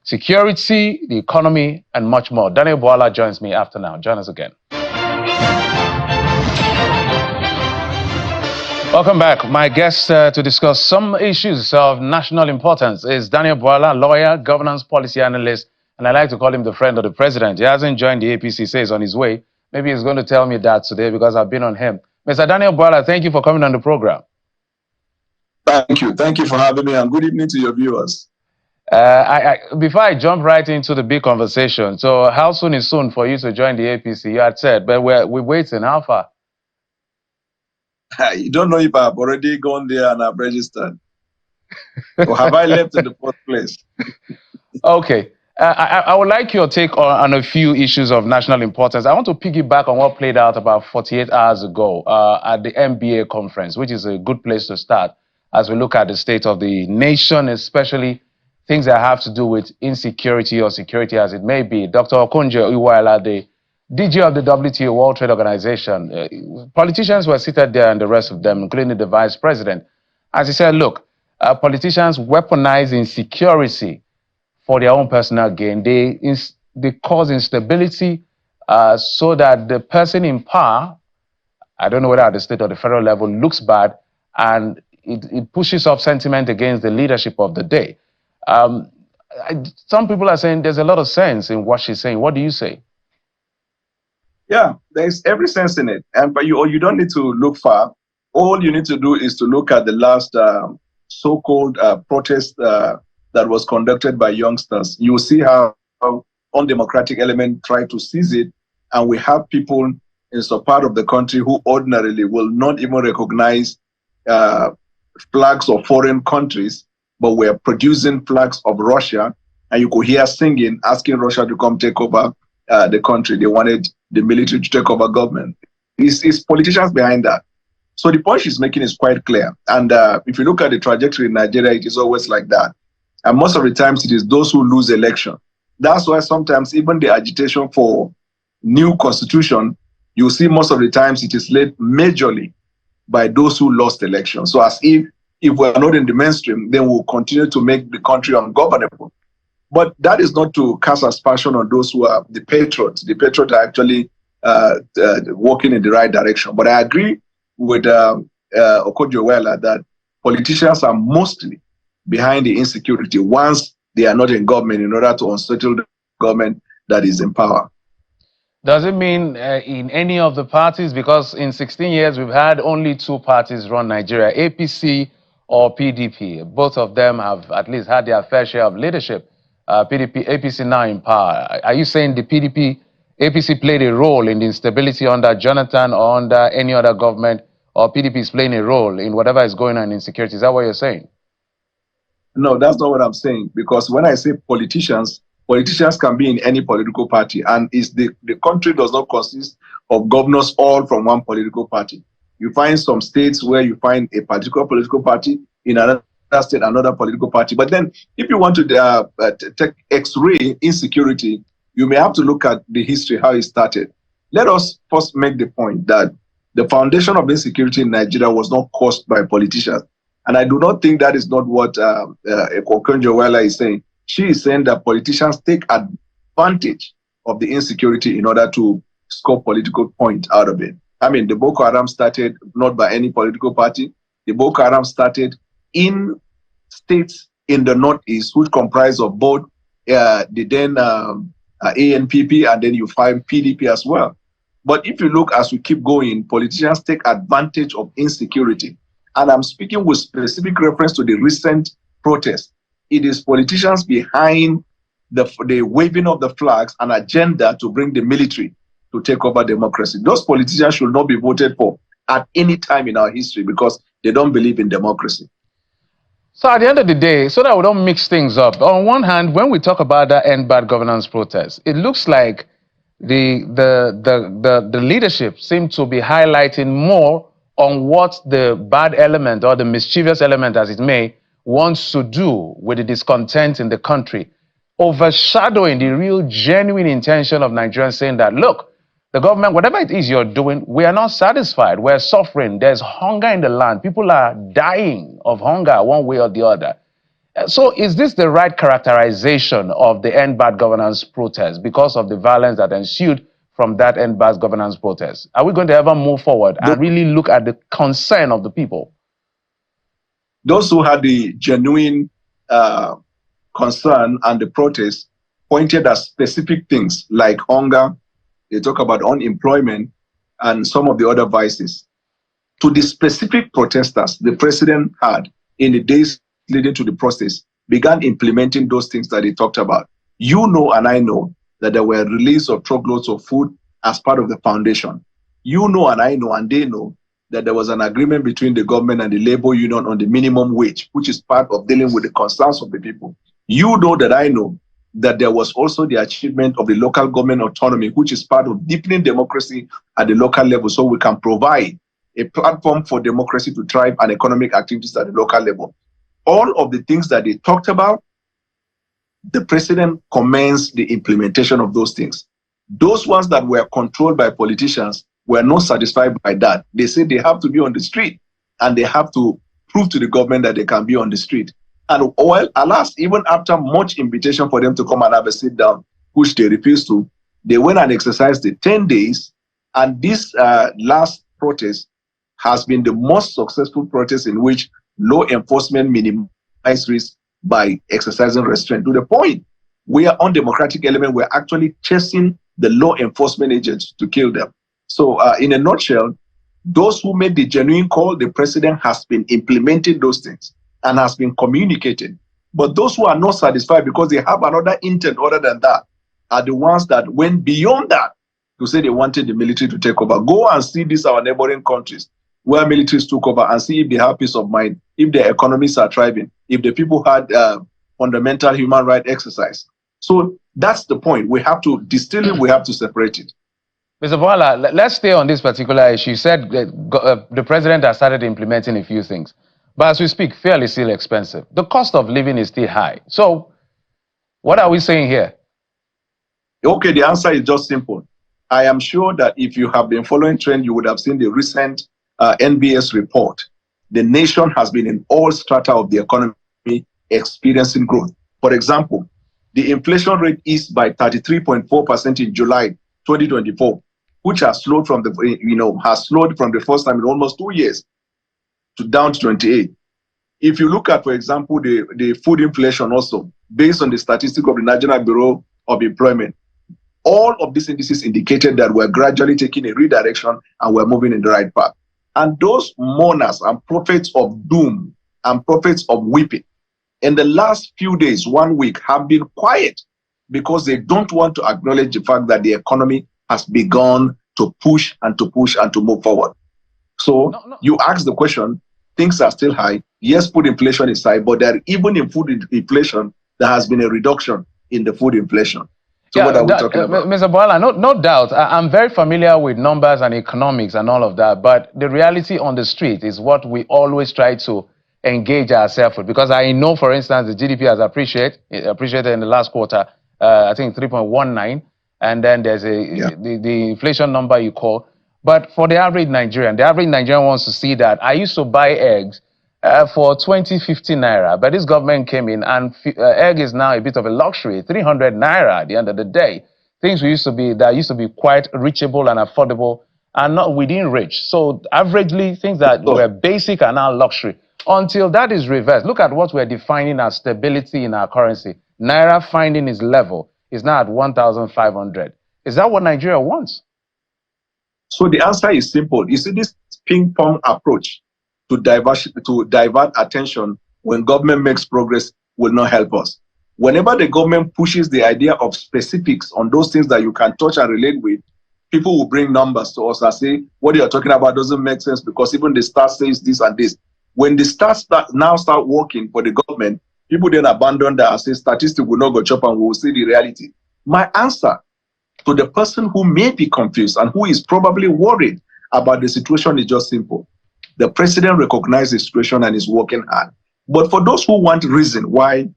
security, the economy, and much more. Daniel Bwala joins me after now. Join us again. Welcome back. My guest to discuss some issues of national importance is Daniel Bwala, lawyer, governance policy analyst, and I like to call him the friend of the president. He hasn't joined the APC, says on his way. Maybe he's going to tell me that today because I've been on him. Mr. Daniel Bwala, thank you for coming on the program. Thank you. Thank you for having me, and good evening to your viewers. Before I jump right into the big conversation, so how soon is soon for you to join the APC? You had said, but we're waiting. How far? You don't know if I've already gone there and I've registered. Or have I left in the first place? Okay. I would like your take on a few issues of national importance. I want to piggyback on what played out about 48 hours ago at the MBA conference, which is a good place to start as we look at the state of the nation, especially things that have to do with insecurity or security as it may be. Dr. Bwala, the DG of the WTO, World Trade Organization, politicians were seated there and the rest of them, including the vice president. As he said, look, politicians weaponize insecurity for their own personal gain. They cause instability so that the person in power, I don't know whether at the state or the federal level, looks bad, and it pushes up sentiment against the leadership of the day. Some people are saying there's a lot of sense in what she's saying. What do you say? Yeah, there's every sense in it. But you don't need to look far. All you need to do is to look at the last so-called protest that was conducted by youngsters. You will see how undemocratic element tried to seize it. And we have people in some part of the country who ordinarily will not even recognize flags of foreign countries, but we're producing flags of Russia. And you could hear singing, asking Russia to come take over the country. They wanted the military to take over government. It's politicians behind that. So the point she's making is quite clear. And if you look at the trajectory in Nigeria, it is always like that. And most of the times it is those who lose election. That's why sometimes even the agitation for new constitution, you see most of the times it is led majorly by those who lost election. So as if we're not in the mainstream, then we'll continue to make the country ungovernable. But that is not to cast aspersion on those who are the patriots. The patriots are actually working in the right direction. But I agree with Bwala that politicians are mostly behind the insecurity once they are not in government in order to unsettle the government that is in power. Does it mean in any of the parties? Because in 16 years, we've had only two parties run Nigeria, APC or PDP. Both of them have at least had their fair share of leadership. APC now in power. Are you saying the APC played a role in the instability under Jonathan or under any other government, or PDP is playing a role in whatever is going on in security? Is that what you're saying? No, that's not what I'm saying. Because when I say politicians can be in any political party, and the country does not consist of governors all from one political party. You find some states where you find a particular political party, in another state, another political party. But then if you want to take X-ray insecurity, you may have to look at the history, how it started. Let us first make the point that the foundation of insecurity in Nigeria was not caused by politicians. And I do not think that is not what Bwala is saying. She is saying that politicians take advantage of the insecurity in order to score political point out of it. I mean, the Boko Haram started not by any political party. The Boko Haram started in states in the Northeast, which comprise of both the then ANPP, and then you find PDP as well. But if you look as we keep going, politicians take advantage of insecurity. And I'm speaking with specific reference to the recent protests. It is politicians behind the waving of the flags and agenda to bring the military to take over democracy. Those politicians should not be voted for at any time in our history because they don't believe in democracy. So at the end of the day, so that we don't mix things up, on one hand, when we talk about that end bad governance protest, it looks like the leadership seems to be highlighting more on what the bad element or the mischievous element, as it may, wants to do with the discontent in the country, overshadowing the real genuine intention of Nigerians saying that, look, the government, whatever it is you're doing, we are not satisfied. We're suffering. There's hunger in the land. People are dying of hunger one way or the other. So is this the right characterization of the End Bad Governance protest because of the violence that ensued from that End Bad Governance protest? Are we going to ever move forward Those, and really look at the concern of the people? those who had the genuine uh, concern and the protest pointed at specific things like hunger, they talk about unemployment, and some of the other vices. To the specific protesters the president had in the days leading to the process, began implementing those things that he talked about. You know, and I know that there were release of truckloads of food as part of the foundation. You know, and I know, and they know that there was an agreement between the government and the labor union on the minimum wage, which is part of dealing with the concerns of the people. You know that I know that there was also the achievement of the local government autonomy, which is part of deepening democracy at the local level, so we can provide a platform for democracy to thrive and economic activities at the local level. All of the things that they talked about, the president commenced the implementation of those things. Those ones that were controlled by politicians were not satisfied by that. They said they have to be on the street and they have to prove to the government that they can be on the street. And well, alas, even after much invitation for them to come and have a sit down, which they refused to, they went and exercised the 10 days. And this last protest has been the most successful protest in which law enforcement minimized risk by exercising restraint, to the point where undemocratic element were actually chasing the law enforcement agents to kill them. So in a nutshell, those who made the genuine call, the president has been implementing those things and has been communicating. But those who are not satisfied because they have another intent other than that are the ones that went beyond that to say they wanted the military to take over. Go and see these our neighboring countries where militaries took over and see if they have peace of mind, if their economies are thriving, if the people had fundamental human right exercise. So that's the point. We have to distill it, we have to separate it. Mr. Bwala, let's stay on this particular issue. You said the president has started implementing a few things. But as we speak, fuel is still expensive. The cost of living is still high. So what are we saying here? Okay, the answer is just simple. I am sure that if you have been following trend, you would have seen the recent NBS report. The nation has been in all strata of the economy experiencing growth. For example, the inflation rate is by 33.4% in July 2024, which has slowed from the first time in almost 2 years to down to 28. If you look at, for example, the food inflation also, based on the statistic of the National Bureau of Employment, all of these indices indicated that we're gradually taking a redirection and we're moving in the right path. And those mourners and prophets of doom and prophets of weeping in the last few days, 1 week, have been quiet because they don't want to acknowledge the fact that the economy has begun to push and to push and to move forward. So you ask the question, things are still high. Yes, food inflation is high, but there, even in food inflation, there has been a reduction in the food inflation. So what are we talking about? Mr. Bwala, no doubt. I'm very familiar with numbers and economics and all of that, but the reality on the street is what we always try to engage ourselves with. Because I know, for instance, the GDP has appreciated in the last quarter, I think 3.19, and then there's the inflation number you call. But for the average Nigerian wants to see that. I used to buy eggs for 20-50 naira, but this government came in and egg is now a bit of a luxury, 300 naira at the end of the day. Things that used to be quite reachable and affordable are not within reach. So averagely, things that were basic are now luxury. Until that is reversed, look at what we're defining as stability in our currency. Naira finding its level is now at 1,500. Is that what Nigeria wants? So the answer is simple. You see, this ping-pong approach to divert attention when government makes progress will not help us. Whenever the government pushes the idea of specifics on those things that you can touch and relate with, people will bring numbers to us and say, what you're talking about doesn't make sense because even the stat says this and this. When the stats now start working for the government, people then abandon that and say statistics will not go chop and we will see the reality. My answer to the person who may be confused and who is probably worried about the situation is just simple. The president recognizes the situation and is working hard. But for those who want reason why,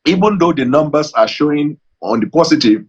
even though the numbers are showing on the positive,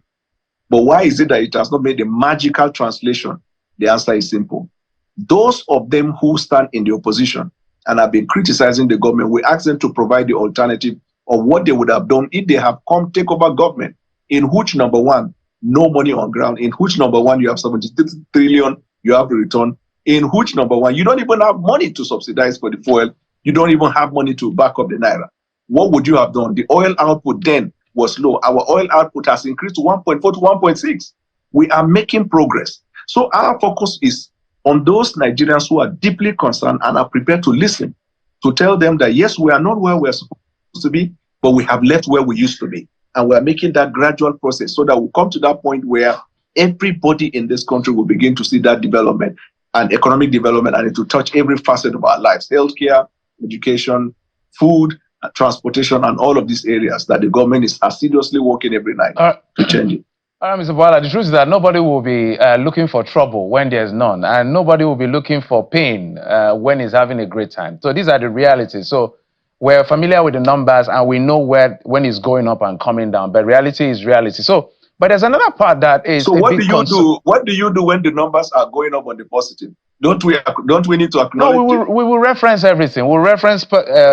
but why is it that it has not made a magical translation? The answer is simple. Those of them who stand in the opposition and have been criticizing the government, we ask them to provide the alternative of what they would have done if they have come take over government, in which, number one, no money on ground, in which, number one, you have 73 trillion you have to return, in which, number one, you don't even have money to subsidize for the fuel, you don't even have money to back up the naira. What would you have done? The oil output then was low. Our oil output has increased to 1.4 to 1.6. We are making progress. So our focus is on those Nigerians who are deeply concerned and are prepared to listen, to tell them that, yes, we are not where we are supposed to be, but we have left where we used to be. And we are making that gradual process so that we'll come to that point where everybody in this country will begin to see that development and economic development, and it will touch every facet of our lives: healthcare, education, food, transportation, and all of these areas that the government is assiduously working every night to change it. Mr. Bwala, the truth is that nobody will be looking for trouble when there's none, and nobody will be looking for pain when he's having a great time. So these are the realities. So we're familiar with the numbers, and we know when it's going up and coming down, but reality is reality. So, but there's another part that is. So what do you do? What do you do when the numbers are going up on the positive? Don't we need to acknowledge? No, we will reference everything. We'll reference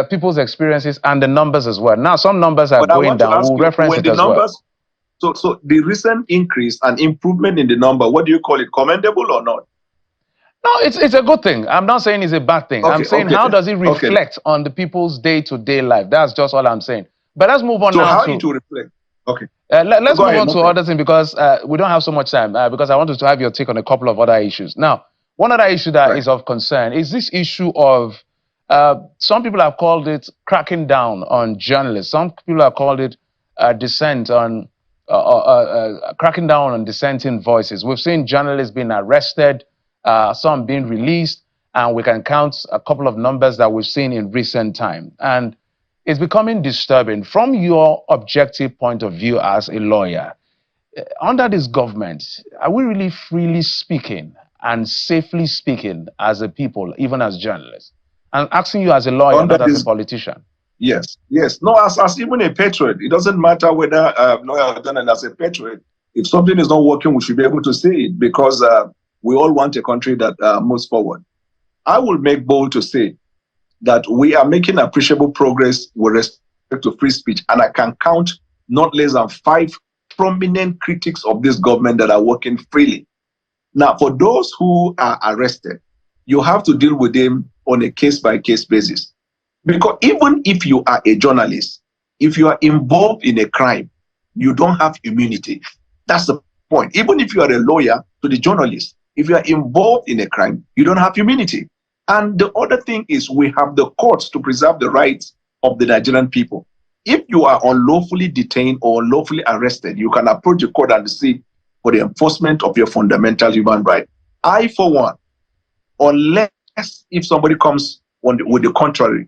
people's experiences and the numbers as well. Now, some numbers are going down. We'll reference it as well. So the recent increase and improvement in the number, what do you call it? Commendable or not? No, it's a good thing. I'm not saying it's a bad thing. I'm saying how does it reflect on the people's day-to-day life? That's just all I'm saying. But let's move on now. So how it will reflect? Okay. Let's move on to other things, because we don't have so much time, because I wanted to have your take on a couple of other issues. Now, one other issue that is of concern is this issue of, some people have called it cracking down on journalists. Some people have called it dissent on, cracking down on dissenting voices. We've seen journalists being arrested, some being released, and we can count a couple of numbers that we've seen in recent time. And it's becoming disturbing. From your objective point of view as a lawyer, under this government, are we really freely speaking and safely speaking as a people, even as journalists? I'm asking you as a lawyer, not as a politician. Yes. No, as even a patriot, it doesn't matter whether lawyer or done as a patriot. If something is not working, we should be able to say it, because we all want a country that moves forward. I will make bold to say that we are making appreciable progress with respect to free speech, and I can count not less than 5 prominent critics of this government that are working freely. Now, for those who are arrested, you have to deal with them on a case-by-case basis. Because even if you are a journalist, if you are involved in a crime, you don't have immunity. That's the point. Even if you are a lawyer to the journalist, if you are involved in a crime, you don't have immunity. And the other thing is, we have the courts to preserve the rights of the Nigerian people. If you are unlawfully detained or unlawfully arrested, you can approach the court and seek for the enforcement of your fundamental human right. I, for one, unless if somebody comes with the contrary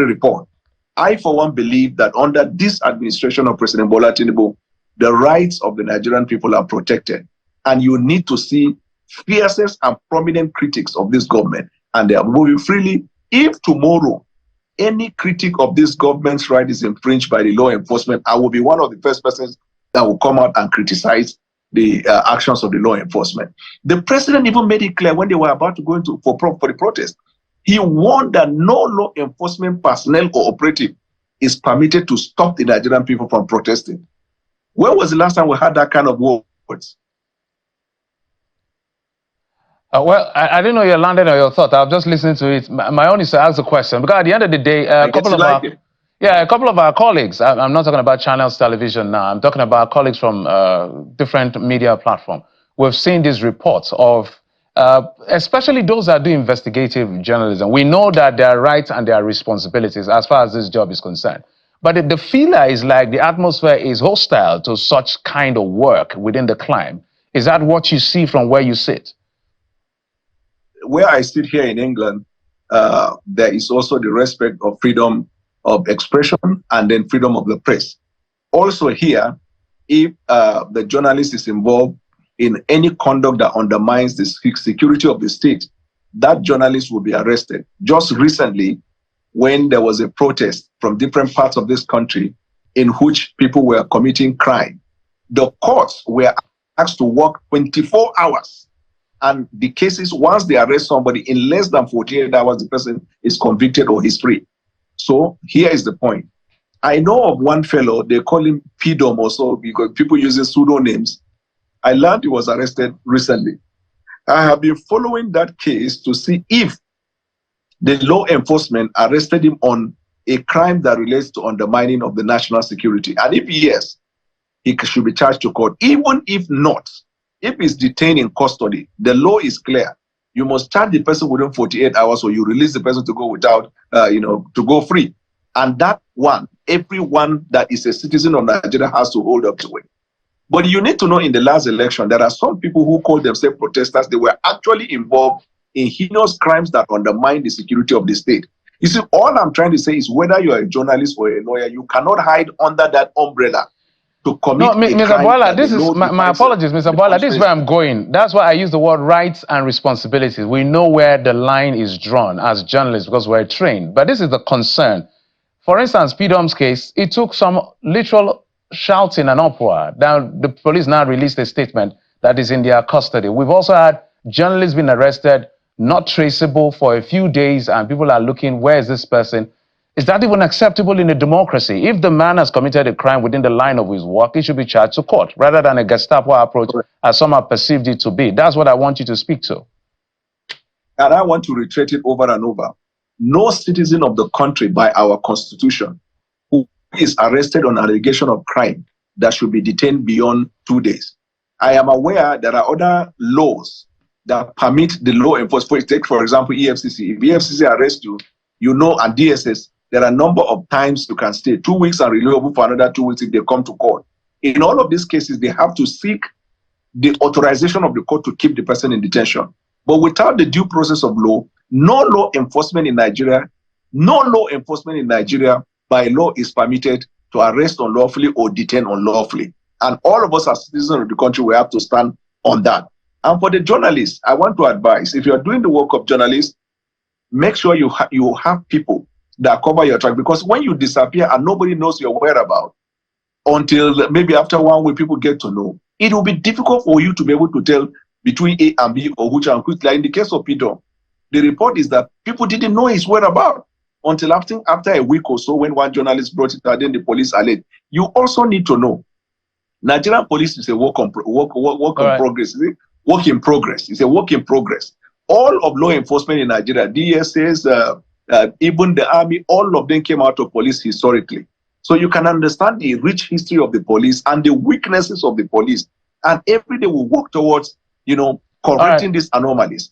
report, I, for one, believe that under this administration of President Bwala Tinubu, the rights of the Nigerian people are protected. And you need to see fiercest and prominent critics of this government, and they are moving freely. If tomorrow any critic of this government's right is infringed by the law enforcement, I will be one of the first persons that will come out and criticize the actions of the law enforcement. The president even made it clear when they were about to go into for the protest. He warned that no law enforcement personnel or operative is permitted to stop the Nigerian people from protesting. When was the last time we had that kind of words? Well, I didn't know you landed on your thought. I was just listening to it. My own is to ask the question, because at the end of the day, a couple of our colleagues, I'm not talking about channels television now, I'm talking about colleagues from different media platforms. We've seen these reports of, especially those that do investigative journalism. We know that there are rights and there are responsibilities as far as this job is concerned. But the feeler is like the atmosphere is hostile to such kind of work within the climb. Is that what you see from where you sit? Where I sit here in England, there is also the respect of freedom of expression and then freedom of the press. Also here, if the journalist is involved in any conduct that undermines the security of the state, that journalist will be arrested. Just recently, when there was a protest from different parts of this country in which people were committing crime, the courts were asked to work 24 hours. And the cases, once they arrest somebody, in less than 48 hours, the person is convicted or he's free. So here is the point. I know of one fellow, they call him PDOM also because people using pseudonames. I learned he was arrested recently. I have been following that case to see if the law enforcement arrested him on a crime that relates to undermining of the national security. And if yes, he should be charged to court. Even if not, if he's detained in custody, the law is clear. You must charge the person within 48 hours or you release the person to go without, to go free. And that one, everyone that is a citizen of Nigeria has to hold up to it. But you need to know in the last election, there are some people who call themselves protesters. They were actually involved in heinous crimes that undermine the security of the state. You see, all I'm trying to say is whether you're a journalist or a lawyer, you cannot hide under that umbrella to commit Mr. Bwala, this is my apologies, Mr. Bwala. This is where I'm going. That's why I use the word rights and responsibilities. We know where the line is drawn as journalists because we're trained. But this is the concern. For instance, PDOM's case, it took some literal shouting and uproar. Now, the police now released a statement that is in their custody. We've also had journalists being arrested, not traceable for a few days, and people are looking, where is this person? Is that even acceptable in a democracy? If the man has committed a crime within the line of his work, he should be charged to court rather than a Gestapo approach as some have perceived it to be. That's what I want you to speak to. And I want to reiterate it over and over. No citizen of the country by our constitution who is arrested on allegation of crime that should be detained beyond 2 days. I am aware there are other laws that permit the law enforcement. Take, for example, EFCC. If EFCC arrests you, you know, and DSS, there are a number of times you can stay. 2 weeks are renewable for another 2 weeks if they come to court. In all of these cases, they have to seek the authorization of the court to keep the person in detention. But without the due process of law, no law enforcement in Nigeria by law is permitted to arrest unlawfully or detain unlawfully. And all of us as citizens of the country, we have to stand on that. And for the journalists, I want to advise, if you're doing the work of journalists, make sure you have people that cover your track, because when you disappear and nobody knows your whereabouts until maybe after 1 week people get to know, it will be difficult for you to be able to tell between A and B or which and which. Like in the case of Peter, the report is that people didn't know his whereabouts until after a week or so when one journalist brought it out, then the police alert. You also need to know, Nigerian police is a work in progress. Work in progress. It's a work in progress. All of law enforcement in Nigeria, DSS, even the army, all of them came out of police historically. So you can understand the rich history of the police and the weaknesses of the police. And every day we work towards, correcting these anomalies.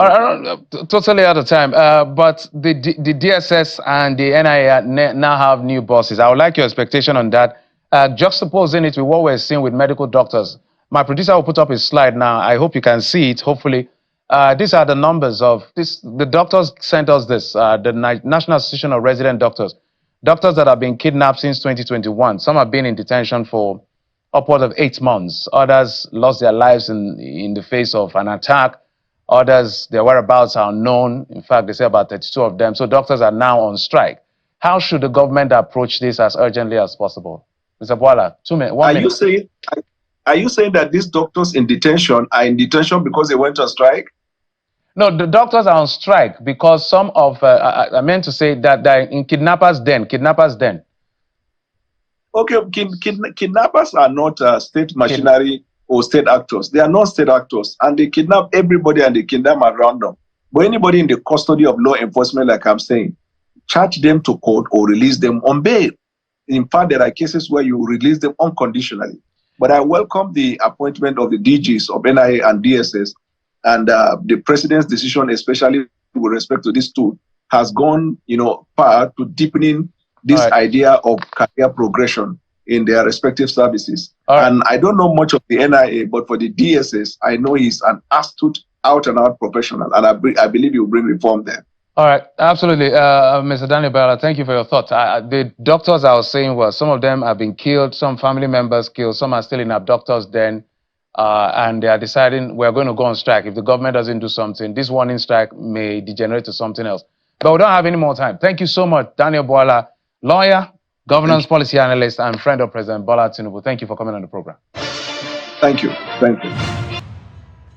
All right, totally out of time. But the DSS and the NIA now have new bosses. I would like your expectation on that. Juxtaposing it with what we're seeing with medical doctors. My producer will put up his slide now. I hope you can see it, hopefully. These are the numbers of this. The doctors sent us this, the National Association of Resident Doctors. Doctors that have been kidnapped since 2021. Some have been in detention for upward of 8 months. Others lost their lives in the face of an attack. Others, their whereabouts are unknown. In fact, they say about 32 of them. So doctors are now on strike. How should the government approach this as urgently as possible? Mr. Bwala, 2 minutes. 1 minute. Are you saying that these doctors in detention are in detention because they went on strike? No, the doctors are on strike because some of, I meant to say that they're in kidnappers' den. Okay, kidnappers are not state machinery or state actors. They are not state actors, and they kidnap everybody and they kidnap at random. But anybody in the custody of law enforcement, like I'm saying, charge them to court or release them on bail. In fact, there are cases where you release them unconditionally. But I welcome the appointment of the DGs of NIA and DSS, and the president's decision, especially with respect to these two, has gone, far to deepening this idea of career progression in their respective services. And I don't know much of the NIA, but for the DSS, I know he's an astute, out-and-out professional, and I believe he will bring reform there. All right, absolutely. Mr. Daniel Bwala, thank you for your thoughts. The doctors I was saying was some of them have been killed, some family members killed, some are still in abductors' den, and they are deciding we're going to go on strike. If the government doesn't do something, this warning strike may degenerate to something else. But we don't have any more time. Thank you so much, Daniel Bwala, lawyer, governance policy analyst, and friend of President Bola Tinubu. Thank you for coming on the program. Thank you. Thank you.